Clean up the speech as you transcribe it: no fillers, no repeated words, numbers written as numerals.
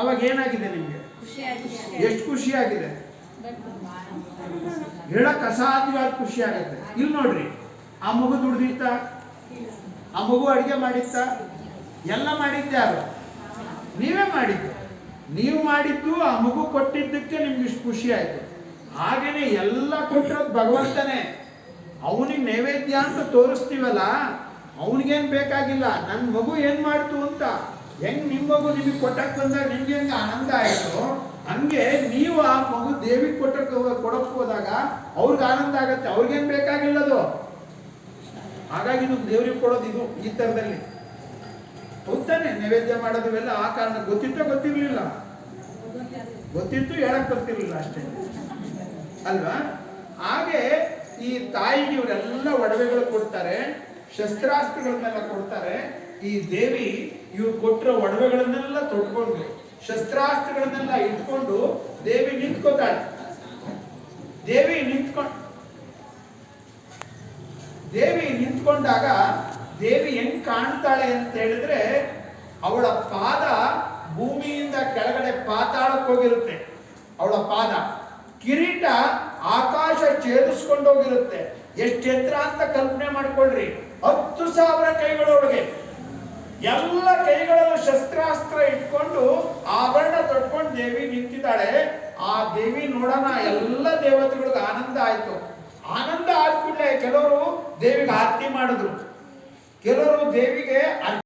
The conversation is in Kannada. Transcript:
ಅವಾಗ ಏನಾಗಿದೆ ನಿಮ್ಗೆ? ಎಷ್ಟು ಖುಷಿ ಆಗಿದೆ? ಹೇಳಕ್ ಅಸಾಧ್ಯವಾದ ಖುಷಿ ಆಗತ್ತೆ. ಇಲ್ಲಿ ನೋಡ್ರಿ, ಆ ಮಗು ದುಡ್ದಿತ್ತ, ಆ ಮಗು ಅಡಿಗೆ ಮಾಡಿತ್ತ, ಎಲ್ಲ ಮಾಡಿದ್ದೆ ಯಾರು? ನೀವೇ ಮಾಡಿದ್ದು. ನೀವು ಮಾಡಿದ್ದು ಆ ಮಗು ಕೊಟ್ಟಿದ್ದಕ್ಕೆ ನಿಮ್ಗೆ ಇಷ್ಟು ಖುಷಿ ಆಯ್ತು. ಹಾಗೇನೆ ಎಲ್ಲ ಕೊಟ್ಟಿರೋದು ಭಗವಂತನೇ. ಅವನಿಗೆ ನೈವೇದ್ಯ ಅಂತ ತೋರಿಸ್ತೀವಲ್ಲ, ಅವನಿಗೇನು ಬೇಕಾಗಿಲ್ಲ ನನ್ನ ಮಗು ಏನ್ ಮಾಡ್ತು ಅಂತ. ಹೆಂಗ್ ನಿಮ್ಮ ಮಗು ನಿಮಗೆ ಕೊಟ್ಟಕ್ಕೆ ಬಂದಾಗ ನಿಮ್ಗೆ ಹೆಂಗೆ ಆನಂದ ಆಯಿತು, ಹಂಗೆ ನೀವು ಆ ಮಗು ದೇವಿಗೆ ಕೊಡಕ್ಕೆ ಹೋದಾಗ ಅವ್ರಿಗೆ ಆನಂದ ಆಗತ್ತೆ. ಅವ್ರಿಗೇನು ಬೇಕಾಗಿಲ್ಲದು. ಹಾಗಾಗಿ ನೀವು ದೇವ್ರಿಗೆ ಕೊಡೋದು ಇದು ಈ ಥರದಲ್ಲಿ ಹೌದಾನೆ. ನೈವೇದ್ಯ ಮಾಡೋದು ಇವೆಲ್ಲ ಆ ಕಾರಣ ಗೊತ್ತಿತ್ತೋ ಗೊತ್ತಿರಲಿಲ್ಲ? ಗೊತ್ತಿತ್ತು, ಹೇಳಕ್ ಬರ್ತಿರ್ಲಿಲ್ಲ ಅಷ್ಟೇ ಅಲ್ವಾ? ಹಾಗೆ ಈ ತಾಯಿಗೆ ಇವರೆಲ್ಲ ಒಡವೆಗಳು ಕೊಡ್ತಾರೆ, ಶಸ್ತ್ರಾಸ್ತ್ರಗಳನ್ನೆಲ್ಲ ಕೊಡ್ತಾರೆ. ಈ ದೇವಿ ಇವ್ರು ಕೊಟ್ಟಿರೋ ಒಡವೆಗಳನ್ನೆಲ್ಲ ತೊಟ್ಕೊಂಡು ಶಸ್ತ್ರಾಸ್ತ್ರಗಳನ್ನೆಲ್ಲ ಇಟ್ಕೊಂಡು ದೇವಿ ನಿಂತ್ಕೋತಾಳೆ. ದೇವಿ ನಿಂತ್ಕೊಂಡಾಗ ದೇವಿ ಹೆಂಗ್ ಕಾಣ್ತಾಳೆ ಅಂತ ಹೇಳಿದ್ರೆ, ಅವಳ ಪಾದ ಭೂಮಿಯಿಂದ ಕೆಳಗಡೆ ಪಾತಾಳಕ್ಕೆ ಹೋಗಿರುತ್ತೆ. ಅವಳ ಪಾದ ಕಿರೀಟ ಆಕಾಶ ಛೇದಿಸ್ಕೊಂಡು ಹೋಗಿರುತ್ತೆ. ಎಷ್ಟು ಎತ್ತರ ಅಂತ ಕಲ್ಪನೆ ಮಾಡ್ಕೊಳ್ರಿ. 10,000 ಕೈಗಳೊಳಗೆ ಎಲ್ಲ ಕೈಗಳಲ್ಲೂ ಶಸ್ತ್ರಾಸ್ತ್ರ ಇಟ್ಕೊಂಡು ಆಭರಣ ತೊಟ್ಕೊಂಡು ದೇವಿ ನಿಂತಿದ್ದಾಳೆ. ಆ ದೇವಿ ನೋಡೋಣ, ಎಲ್ಲ ದೇವತೆಗಳಿಗೆ ಆನಂದ ಆಯ್ತು. ಆನಂದ ಆದ ಕೂಡಲೇ ಕೆಲವರು ದೇವಿಗೆ ಆರತಿ ಮಾಡಿದ್ರು, ಕೆಲವರು ದೇವಿಗೆ